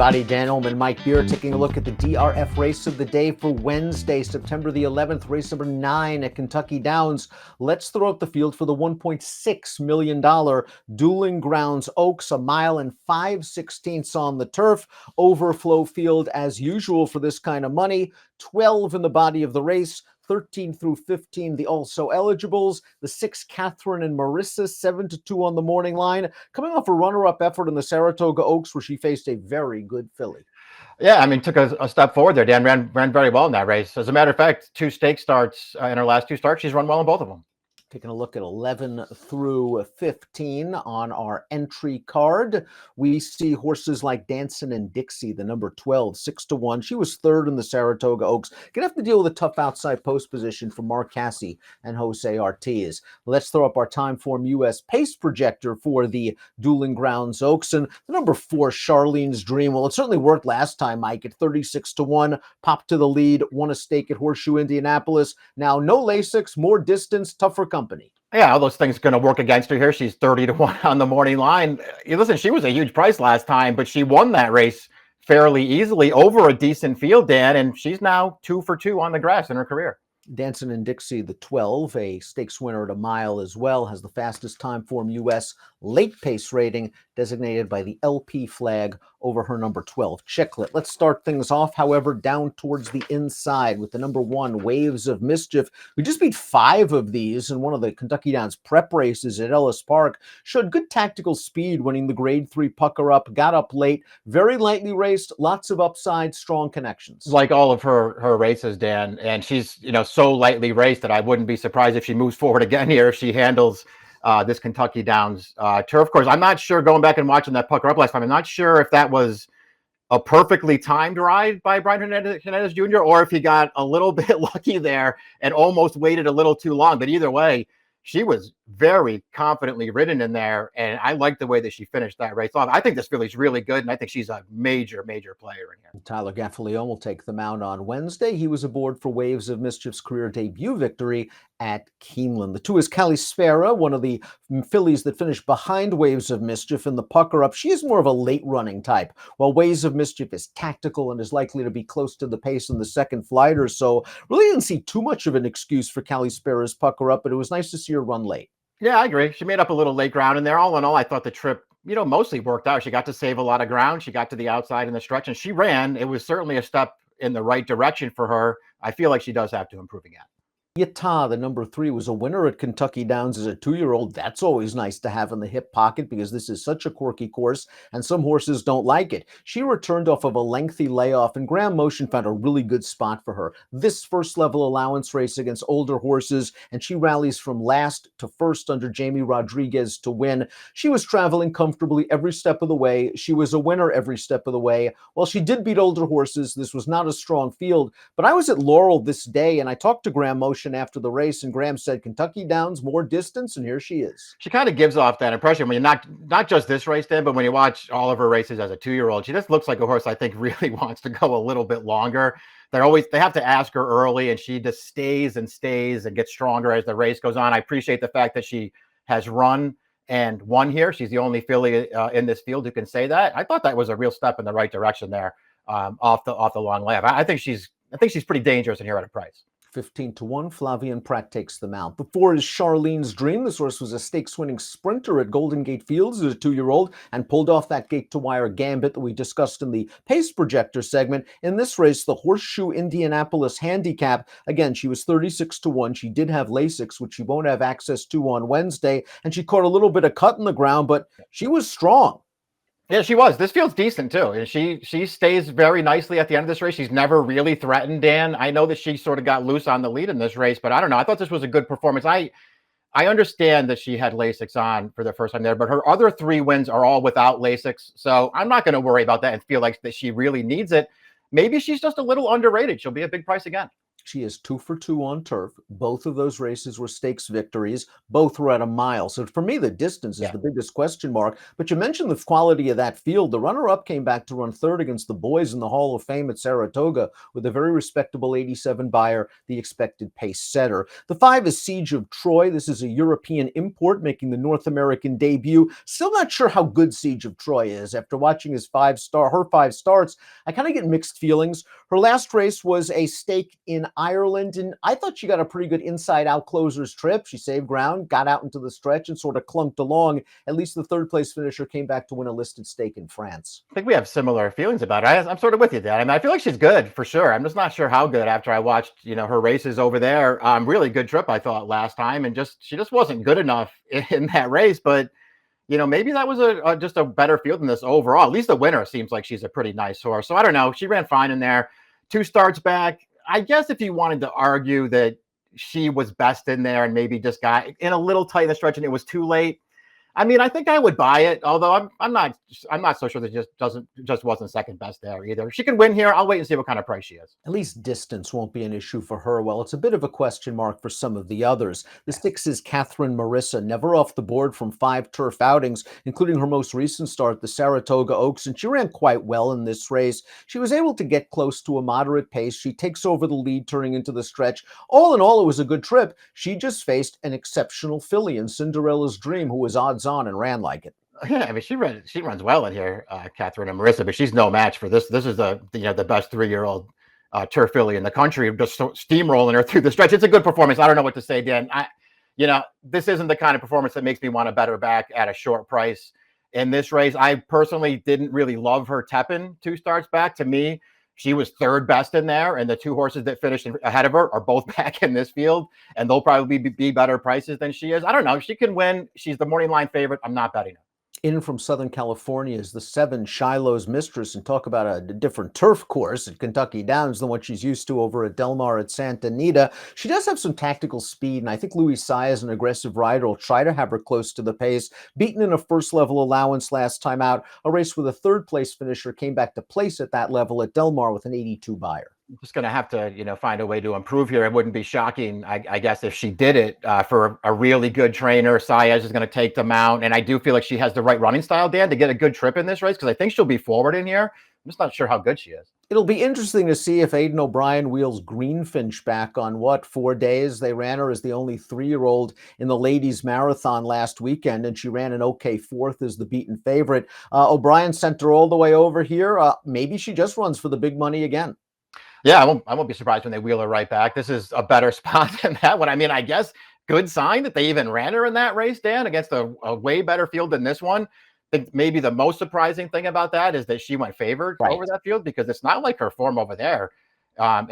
everybody. Dan Illman, Mike Beer, taking a look at the DRF race of the day for Wednesday, September the 11th, race number 9 at Kentucky Downs. Let's throw up the field for the $1.6 million Dueling Grounds Oaks, 1 mile and 5/16 on the turf. Overflow field as usual for this kind of money. 12 in the body of the race. 13 through 15, the also eligibles. The 6, Catherine and Marissa, 7-2 on the morning line, coming off a runner-up effort in the Saratoga Oaks where she faced a very good filly. Yeah, I mean, took a step forward there. Dan ran very well in that race. As a matter of fact, 2 stake starts in her last 2 starts. She's run well in both of them. Taking a look at 11 through 15 on our entry card, we see horses like Dancin' and Dixie, the number 12, 6-1. She was 3rd in the Saratoga Oaks. Gonna have to deal with a tough outside post position for Mark Cassie and Jose Ortiz. Let's throw up our Timeform US pace projector for the Dueling Grounds Oaks. And the number 4, Charlene's Dream. Well, it certainly worked last time, Mike, at 36-1. Popped to the lead, won a stake at Horseshoe Indianapolis. Now, no Lasix, more distance, tougher company. Yeah, all those things going to work against her here. She's 30-1 on the morning line. Listen, she was a huge price last time, but she won that race fairly easily over a decent field, Dan, and she's now 2 for 2 on the grass in her career. Dancin' and Dixie, the 12, a stakes winner at a mile as well, has the fastest Timeform US late pace rating designated by the LP flag over her number 12, Chicklet. Let's start things off, however, down towards the inside with the number 1, Waves of Mischief. We just beat 5 of these in one of the Kentucky Downs prep races at Ellis Park. Showed good tactical speed, winning the grade 3 pucker up, got up late, very lightly raced, lots of upside, strong connections. Like all of her races, Dan, and she's, so lightly raced that I wouldn't be surprised if she moves forward again here if she handles this Kentucky Downs turf course. I'm not sure, going back and watching that pucker up last time, I'm not sure if that was a perfectly timed ride by Brian Hernandez Jr. or if he got a little bit lucky there and almost waited a little too long. But either way, she was very confidently ridden in there, and I like the way that she finished that race off. I think this filly's really good, and I think she's a major player in here. Tyler Gaffalione will take the mound on Wednesday. He was aboard for Waves of Mischief's career debut victory at Keeneland. The 2 is Kspera, one of the fillies that finished behind Waves of Mischief in the pucker up. She is more of a late running type, while Waves of Mischief is tactical and is likely to be close to the pace in the second flighter. So really didn't see too much of an excuse for Kspera's pucker up, but it was nice to see her run late. Yeah, I agree. She made up a little late ground in there. All in all, I thought the trip, mostly worked out. She got to save a lot of ground. She got to the outside in the stretch, and she ran. It was certainly a step in the right direction for her. I feel like she does have to improve again. Yata, the number 3, was a winner at Kentucky Downs as a 2-year-old. That's always nice to have in the hip pocket because this is such a quirky course and some horses don't like it. She returned off of a lengthy layoff and Graham Motion found a really good spot for her. This first level allowance race against older horses, and she rallies from last to first under Jamie Rodriguez to win. She was traveling comfortably every step of the way. She was a winner every step of the way. While she did beat older horses, this was not a strong field, but I was at Laurel this day and I talked to Graham Motion after the race, and Graham said Kentucky Downs, more distance, and here she is. She kind of gives off that impression when you're not just this race, Dan, but when you watch all of her races as a 2-year-old, she just looks like a horse I think really wants to go a little bit longer. They have to ask her early, and she just stays and gets stronger as the race goes on. I appreciate the fact that she has run and won here. She's the only filly in this field who can say that. I thought that was a real step in the right direction there off the long layup. I think she's pretty dangerous in here at a price. 15-1, Flavian Pratt takes the mount. The 4 is Charlene's Dream. This horse was a stakes-winning sprinter at Golden Gate Fields as a 2-year-old and pulled off that gate-to-wire gambit that we discussed in the pace projector segment. In this race, the Horseshoe Indianapolis handicap, again, she was 36-1. She did have Lasix, which she won't have access to on Wednesday, and she caught a little bit of cut in the ground, but she was strong. Yeah, she was. This field's decent too. And she stays very nicely at the end of this race. She's never really threatened, Dan. I know that she sort of got loose on the lead in this race, but I don't know. I thought this was a good performance. I understand that she had Lasix on for the first time there, but her other 3 wins are all without Lasix. So I'm not going to worry about that and feel like that she really needs it. Maybe she's just a little underrated. She'll be a big price again. She is 2 for 2 on turf. Both of those races were stakes victories. Both were at a mile. So for me, the distance is Yeah. the biggest question mark. But you mentioned the quality of that field. The runner-up came back to run third against the boys in the Hall of Fame at Saratoga with a very respectable 87 buyer, the expected pace setter. The 5 is Siege of Troy. This is a European import making the North American debut. Still not sure how good Siege of Troy is. After watching her 5 starts, I kind of get mixed feelings. Her last race was a stake in Ireland, and I thought she got a pretty good inside-out closer's trip. She saved ground, got out into the stretch, and sort of clunked along. At least the third-place finisher came back to win a listed stake in France. I think we have similar feelings about her. I'm sort of with you, Dan. I mean, I feel like she's good for sure. I'm just not sure how good after I watched, her races over there. Really good trip, I thought, last time, and she just wasn't good enough in that race. But maybe that was just a better field than this overall. At least the winner seems like she's a pretty nice horse. So I don't know. She ran fine in there. 2 starts back. I guess if you wanted to argue that she was best in there and maybe just got in a little tight in the stretch and it was too late, I mean, I think I would buy it, although I'm not so sure that just wasn't second best there either. She can win here. I'll wait and see what kind of price she is. At least distance won't be an issue for her. Well, it's a bit of a question mark for some of the others. The 6 is Catherine Marissa, never off the board from 5 turf outings, including her most recent start, the Saratoga Oaks, and she ran quite well in this race. She was able to get close to a moderate pace. She takes over the lead turning into the stretch. All in all, it was a good trip. She just faced an exceptional filly in Cinderella's Dream, who was odds on and ran like it. Yeah, I mean, she runs well in here, Catherine and Marissa, but she's no match for this. This is the best 3-year-old turf filly in the country, just steamrolling her through the stretch. It's a good performance. I don't know what to say, Dan. This isn't the kind of performance that makes me want to bet her back at a short price in this race. I personally didn't really love her Tepin 2 starts back. To me, she was third best in there, and the 2 horses that finished ahead of her are both back in this field, and they'll probably be better prices than she is. I don't know. She can win. She's the morning line favorite. I'm not betting her. In from Southern California is the 7 Shiloh's Mistress, and talk about a different turf course at Kentucky Downs than what she's used to over at Del Mar at Santa Anita. She does have some tactical speed, and I think Louis Saez, an aggressive rider, will try to have her close to the pace. Beaten in a first-level allowance last time out, a race with a third-place finisher came back to place at that level at Del Mar with an 82 buyer. Just going to have to, find a way to improve here. It wouldn't be shocking, I guess, if she did it for a really good trainer. Saez is going to take them out, and I do feel like she has the right running style, Dan, to get a good trip in this race because I think she'll be forward in here. I'm just not sure how good she is. It'll be interesting to see if Aidan O'Brien wheels Greenfinch back on 4 days. They ran her as the only 3-year-old in the ladies marathon last weekend, and she ran an okay 4th as the beaten favorite. O'Brien sent her all the way over here. Maybe she just runs for the big money again. Yeah, I won't be surprised when they wheel her right back. This is a better spot than that one. I mean, I guess good sign that they even ran her in that race, Dan, against a way better field than this one. I think maybe the most surprising thing about that is that she went favored over that field because it's not like her form over there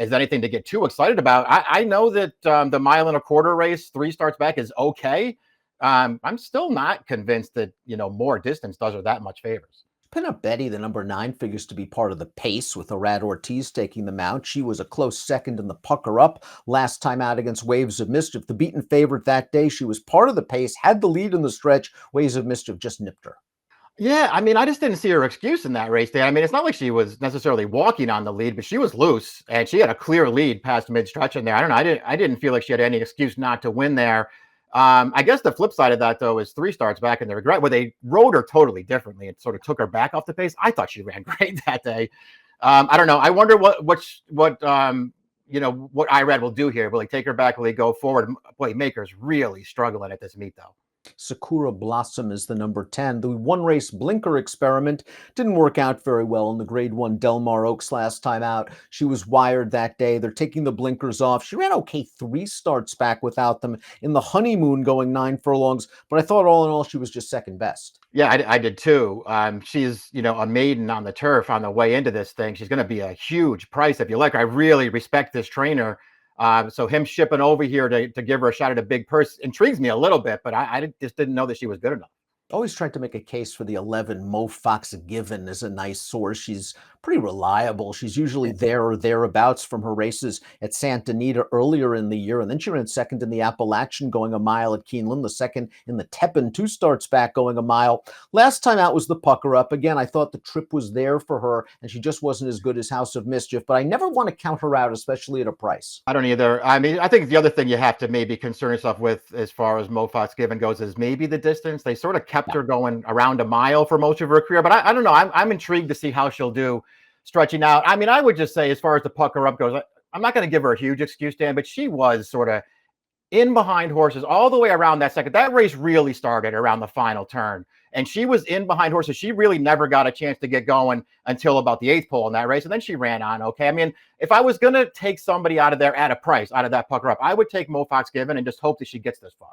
is anything to get too excited about. I know that the 1.25 mile race, 3 starts back, is okay. I'm still not convinced that, more distance does her that much favors. Pin Up Betty, the number 9, figures to be part of the pace with Rat Ortiz taking the mount. She was a close second in the pucker up last time out against Waves of Mischief. The beaten favorite that day, she was part of the pace, had the lead in the stretch. Waves of Mischief just nipped her. Yeah, I mean, I just didn't see her excuse in that race, Dan. I mean, it's not like she was necessarily walking on the lead, but she was loose and she had a clear lead past mid-stretch in there. I don't know. I didn't feel like she had any excuse not to win there. I guess the flip side of that, though, is 3 starts back in the regret where they rode her totally differently and sort of took her back off the pace. I thought she ran great that day. I don't know. I wonder what IRAD will do here. Will he take her back? Will he go forward? Boy, Maker's really struggling at this meet, though. Sakura Blossom is the number 10. The 1-race blinker experiment didn't work out very well in the Grade 1 Del Mar Oaks last time out. She was wired that day. They're taking the blinkers off. She ran okay 3 starts back without them in the honeymoon going 9 furlongs, but I thought all in all she was just second best. Yeah, I did too. She's, a maiden on the turf on the way into this thing. She's going to be a huge price if you like. I really respect this trainer. So him shipping over here to give her a shot at a big purse intrigues me a little bit, but I just didn't know that she was good enough. Always tried to make a case for the 11 Moof Fox Given as a nice source. She's pretty reliable. She's usually there or thereabouts from her races at Santa Anita earlier in the year. And then she ran second in the Appalachian going a mile at Keeneland, the second in the Teppan 2 starts back going a mile. Last time out was the Pucker Up. Again, I thought the trip was there for her and she just wasn't as good as House of Mischief, but I never want to count her out, especially at a price. I don't either. I mean, I think the other thing you have to maybe concern yourself with as far as Moof Fox Given goes is maybe the distance. They sort of kept her going around a mile for most of her career, but I don't know. I'm intrigued to see how she'll do stretching out. I mean, I would just say as far as the Pucker Up goes, I'm not going to give her a huge excuse, Dan, but she was sort of in behind horses all the way around that second. That race really started around the final turn, and she was in behind horses. She really never got a chance to get going until about the 8th pole in that race, and then she ran on okay. I mean, if I was going to take somebody out of there at a price, out of that Pucker Up, I would take Moof Fox Given and just hope that she gets this far.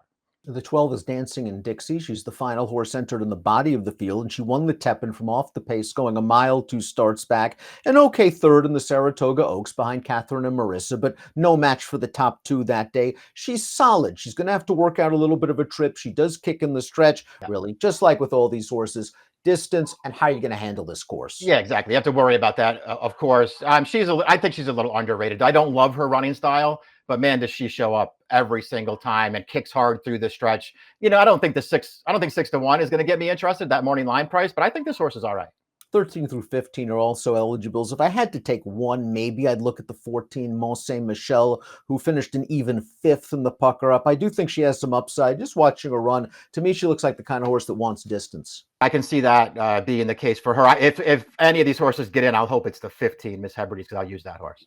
The 12 is Dancing in Dixie. She's the final horse entered in the body of the field, and she won the Teppan from off the pace, going a mile 2 starts back. An okay third in the Saratoga Oaks behind Catherine and Marissa, but no match for the top 2 that day. She's solid. She's going to have to work out a little bit of a trip. She does kick in the stretch, really, just like with all these horses. Distance and how you're going to handle this course. Yeah, exactly. You have to worry about that, of course. I think she's a little underrated. I don't love her running style, but man, does she show up every single time and kicks hard through the stretch. You know, I don't think 6 to 1 is going to get me interested, that morning line price, but I think this horse is all right. 13 through 15 are also eligibles. If I had to take one, maybe I'd look at the 14 Mont Saint Michel, who finished an even 5th in the Pucker Up. I do think she has some upside. Just watching her run, to me, she looks like the kind of horse that wants distance. I can see that being the case for her. If any of these horses get in, I'll hope it's the 15 Miss Hebrides, because I'll use that horse.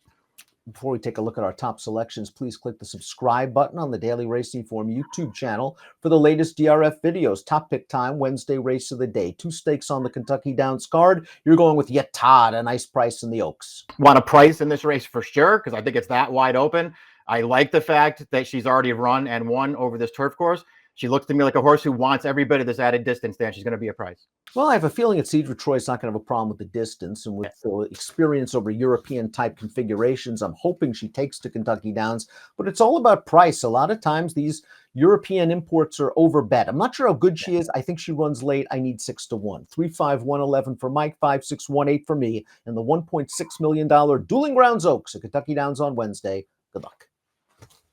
Before we take a look at our top selections, please click the subscribe button on the Daily Racing Form YouTube channel for the latest DRF videos. Top pick time, Wednesday race of the day. 2 stakes on the Kentucky Downs card. You're going with Yatad, a nice price in the Oaks. Want a price in this race for sure, because I think it's that wide open. I like the fact that she's already run and won over this turf course. She looks to me like a horse who wants every bit of this added distance, Dan. She's going to be a price. Well, I have a feeling that Cedric Troy's not going to have a problem with the distance, and with the experience over European-type configurations, I'm hoping she takes to Kentucky Downs, but it's all about price. A lot of times, these European imports are overbet. I'm not sure how good she is. I think she runs late. I need 6 to 1. 3-5-1-11 for Mike, 5-6-1-8 for me, and the $1.6 million Dueling Grounds Oaks at Kentucky Downs on Wednesday. Good luck.